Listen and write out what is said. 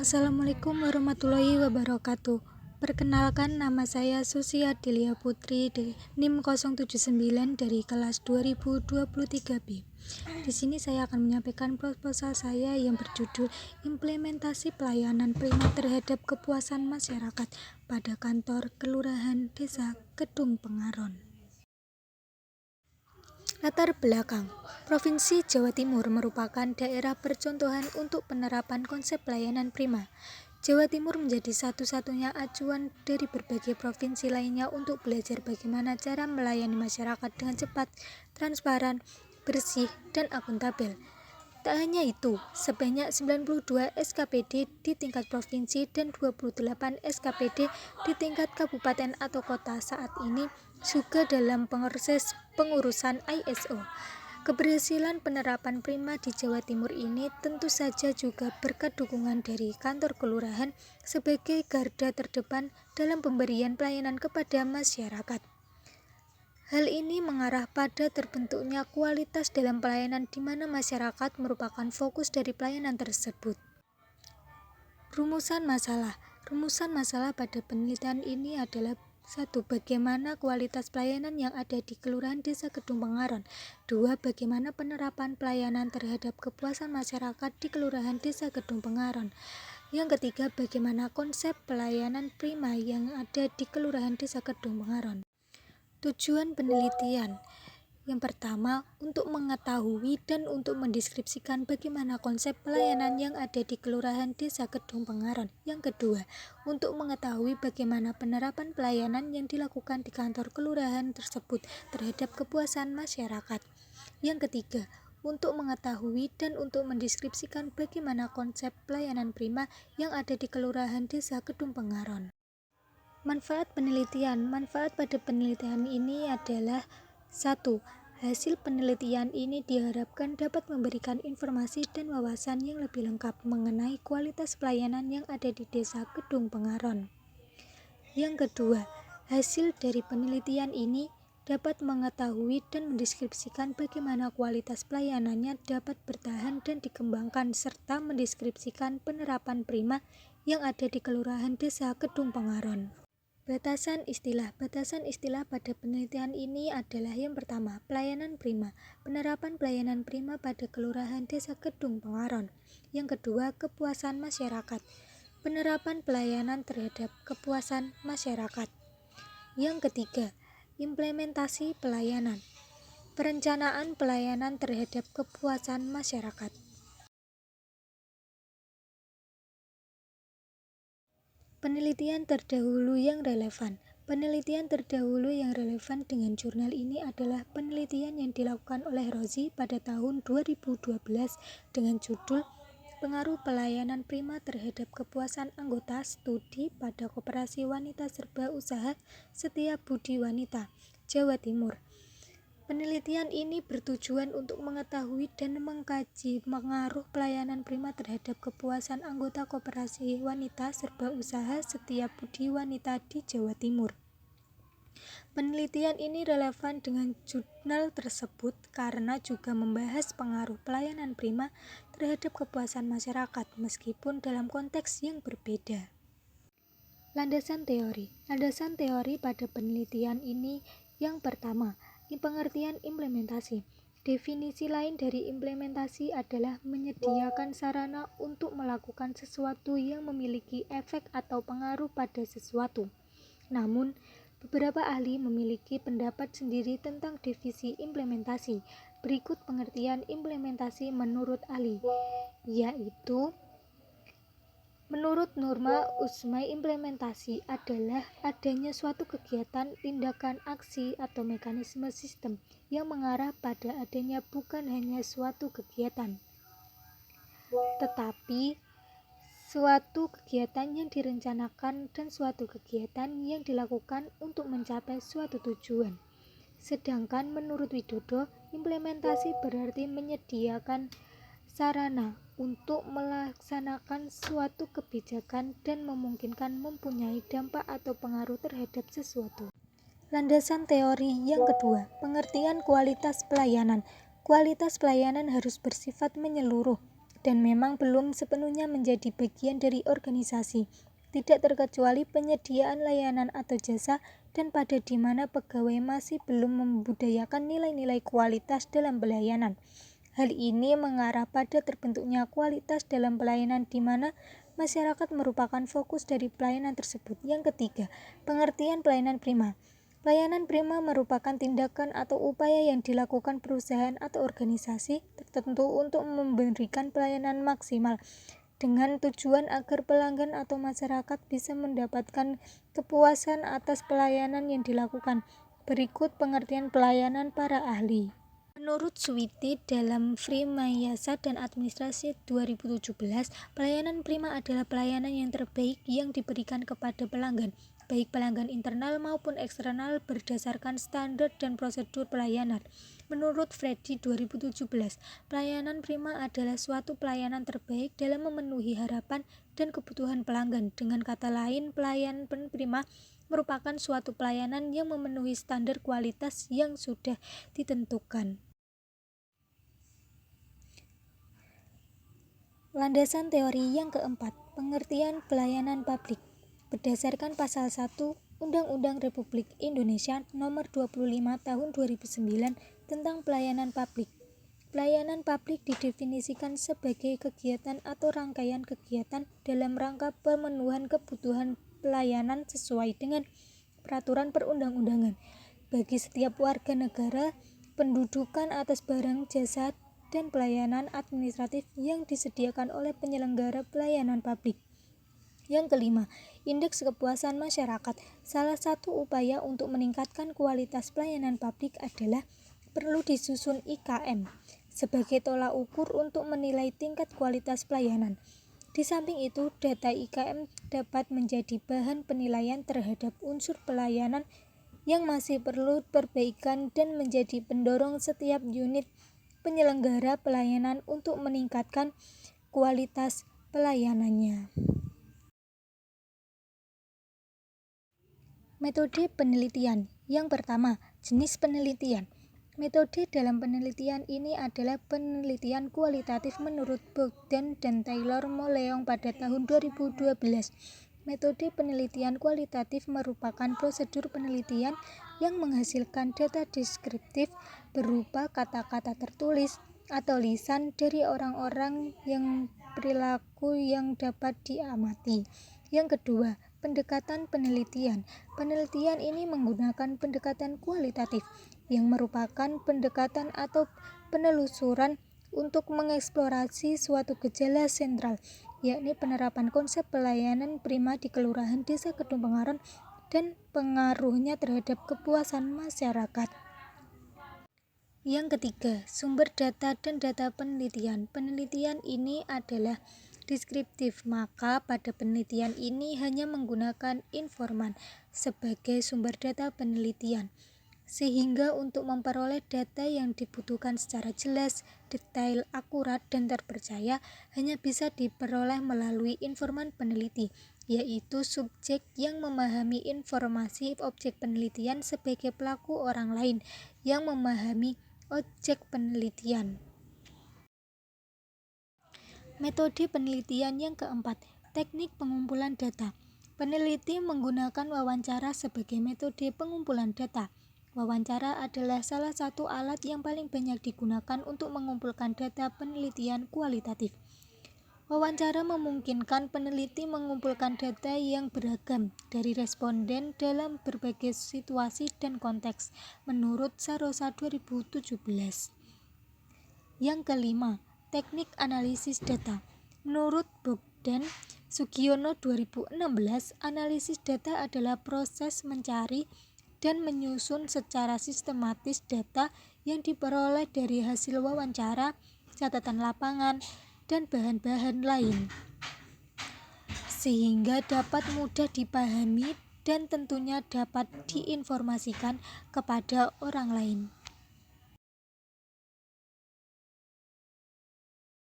Assalamualaikum warahmatullahi wabarakatuh. Perkenalkan, nama saya Susi Adelia Putri NIM 079 dari kelas 2023B. Di sini saya akan menyampaikan proposal saya yang berjudul Implementasi Pelayanan Prima terhadap Kepuasan Masyarakat pada Kantor Kelurahan Desa Kedung Pengaron. Latar belakang, Provinsi Jawa Timur merupakan daerah percontohan untuk penerapan konsep pelayanan prima. Jawa Timur menjadi satu-satunya acuan dari berbagai provinsi lainnya untuk belajar bagaimana cara melayani masyarakat dengan cepat, transparan, bersih, dan akuntabel. Tak hanya itu, sebanyak 92 SKPD di tingkat provinsi dan 28 SKPD di tingkat kabupaten atau kota saat ini juga dalam proses pengurusan ISO. Keberhasilan penerapan prima di Jawa Timur ini tentu saja juga berkat dukungan dari kantor kelurahan sebagai garda terdepan dalam pemberian pelayanan kepada masyarakat. Hal ini mengarah pada terbentuknya kualitas dalam pelayanan di mana masyarakat merupakan fokus dari pelayanan tersebut. Rumusan masalah pada penelitian ini adalah 1. Bagaimana kualitas pelayanan yang ada di Kelurahan Desa Kedung Pengaron. 2. Bagaimana penerapan pelayanan terhadap kepuasan masyarakat di Kelurahan Desa Kedung Pengaron. Yang ketiga, bagaimana konsep pelayanan prima yang ada di Kelurahan Desa Kedung Pengaron. Tujuan penelitian. Yang pertama, untuk mengetahui dan untuk mendeskripsikan bagaimana konsep pelayanan yang ada di Kelurahan Desa Kedung Pengaron. Yang kedua, untuk mengetahui bagaimana penerapan pelayanan yang dilakukan di kantor kelurahan tersebut terhadap kepuasan masyarakat. Yang ketiga, untuk mengetahui dan untuk mendeskripsikan bagaimana konsep pelayanan prima yang ada di Kelurahan Desa Kedung Pengaron. Manfaat penelitian. Manfaat pada penelitian ini adalah 1. Hasil penelitian ini diharapkan dapat memberikan informasi dan wawasan yang lebih lengkap mengenai kualitas pelayanan yang ada di Desa Kedung Pengaron. Yang kedua, hasil dari penelitian ini dapat mengetahui dan mendeskripsikan bagaimana kualitas pelayanannya dapat bertahan dan dikembangkan serta mendeskripsikan penerapan prima yang ada di Kelurahan Desa Kedung Pengaron. Batasan istilah pada penelitian ini adalah yang pertama, pelayanan prima. Penerapan pelayanan prima pada Kelurahan Desa Kedung Pengaron. Yang kedua, kepuasan masyarakat. Penerapan pelayanan terhadap kepuasan masyarakat. Yang ketiga, implementasi pelayanan. Perencanaan pelayanan terhadap kepuasan masyarakat. Penelitian terdahulu yang relevan. Penelitian terdahulu yang relevan dengan jurnal ini adalah penelitian yang dilakukan oleh Rozi pada tahun 2012 dengan judul Pengaruh Pelayanan Prima Terhadap Kepuasan Anggota Studi pada Koperasi Wanita Serba Usaha Setiabudi Wanita, Jawa Timur. Penelitian ini bertujuan untuk mengetahui dan mengkaji pengaruh pelayanan prima terhadap kepuasan anggota Koperasi Wanita Serba Usaha Setiabudi Wanita di Jawa Timur. Penelitian ini relevan dengan jurnal tersebut karena juga membahas pengaruh pelayanan prima terhadap kepuasan masyarakat meskipun dalam konteks yang berbeda. Landasan teori pada penelitian ini yang pertama, pengertian implementasi. Definisi lain dari implementasi adalah menyediakan sarana untuk melakukan sesuatu yang memiliki efek atau pengaruh pada sesuatu. Namun, beberapa ahli memiliki pendapat sendiri tentang definisi implementasi. Berikut pengertian implementasi menurut ahli, yaitu menurut Norma Usmai, implementasi adalah adanya suatu kegiatan, tindakan, aksi, atau mekanisme sistem yang mengarah pada adanya bukan hanya suatu kegiatan, tetapi suatu kegiatan yang direncanakan dan suatu kegiatan yang dilakukan untuk mencapai suatu tujuan. Sedangkan menurut Widodo, implementasi berarti menyediakan sarana untuk melaksanakan suatu kebijakan dan memungkinkan mempunyai dampak atau pengaruh terhadap sesuatu. Landasan teori yang kedua, pengertian kualitas pelayanan. Kualitas pelayanan harus bersifat menyeluruh. dan memang belum sepenuhnya menjadi bagian dari organisasi, tidak terkecuali penyediaan layanan atau jasa, dan pada di mana pegawai masih belum membudayakan nilai-nilai kualitas dalam pelayanan. Hal ini mengarah pada terbentuknya kualitas dalam pelayanan di mana masyarakat merupakan fokus dari pelayanan tersebut. Yang ketiga, pengertian pelayanan prima. Pelayanan prima merupakan tindakan atau upaya yang dilakukan perusahaan atau organisasi tertentu untuk memberikan pelayanan maksimal dengan tujuan agar pelanggan atau masyarakat bisa mendapatkan kepuasan atas pelayanan yang dilakukan. Berikut pengertian pelayanan para ahli. Menurut Suwiti dalam Frimayasa dan Administrasi 2017, pelayanan prima adalah pelayanan yang terbaik yang diberikan kepada pelanggan, baik pelanggan internal maupun eksternal berdasarkan standar dan prosedur pelayanan. Menurut Freddy 2017, pelayanan prima adalah suatu pelayanan terbaik dalam memenuhi harapan dan kebutuhan pelanggan. Dengan kata lain, pelayanan prima merupakan suatu pelayanan yang memenuhi standar kualitas yang sudah ditentukan. Landasan teori yang keempat, pengertian pelayanan publik. Berdasarkan pasal 1 Undang-Undang Republik Indonesia Nomor 25 Tahun 2009 tentang pelayanan publik. Pelayanan publik didefinisikan sebagai kegiatan atau rangkaian kegiatan dalam rangka pemenuhan kebutuhan pelayanan sesuai dengan peraturan perundang-undangan bagi setiap warga negara, pendudukan atas barang, jasa, dan pelayanan administratif yang disediakan oleh penyelenggara pelayanan publik. Yang kelima, indeks kepuasan masyarakat. Salah satu upaya untuk meningkatkan kualitas pelayanan publik adalah perlu disusun IKM sebagai tolak ukur untuk menilai tingkat kualitas pelayanan. Di samping itu, data IKM dapat menjadi bahan penilaian terhadap unsur pelayanan yang masih perlu perbaikan dan menjadi pendorong setiap unit penyelenggara pelayanan untuk meningkatkan kualitas pelayanannya. Metode penelitian. Yang pertama, jenis penelitian. Metode dalam penelitian ini adalah penelitian kualitatif menurut Bogdan dan Taylor Moleong pada tahun 2012. Metode penelitian kualitatif merupakan prosedur penelitian yang menghasilkan data deskriptif berupa kata-kata tertulis atau lisan dari orang-orang yang perilaku yang dapat diamati. Yang kedua, pendekatan penelitian. Penelitian ini menggunakan pendekatan kualitatif yang merupakan pendekatan atau penelusuran untuk mengeksplorasi suatu gejala sentral, yakni penerapan konsep pelayanan prima di Kelurahan Desa Kedung Pengaron dan pengaruhnya terhadap kepuasan masyarakat. Yang ketiga, sumber data dan data penelitian. Penelitian ini adalah deskriptif, maka pada penelitian ini hanya menggunakan informan sebagai sumber data penelitian, sehingga untuk memperoleh data yang dibutuhkan secara jelas, detail, akurat, dan terpercaya hanya bisa diperoleh melalui informan peneliti, yaitu subjek yang memahami informasi objek penelitian sebagai pelaku orang lain yang memahami objek penelitian. Metode penelitian yang keempat, teknik pengumpulan data. Peneliti menggunakan wawancara sebagai metode pengumpulan data. Wawancara adalah salah satu alat yang paling banyak digunakan untuk mengumpulkan data penelitian kualitatif. Wawancara memungkinkan peneliti mengumpulkan data yang beragam dari responden dalam berbagai situasi dan konteks, menurut Sarosa 2017. Yang kelima, teknik analisis data. Menurut Bogdan Sugiono 2016, analisis data adalah proses mencari dan menyusun secara sistematis data yang diperoleh dari hasil wawancara, catatan lapangan, dan bahan-bahan lain, sehingga dapat mudah dipahami dan tentunya dapat diinformasikan kepada orang lain.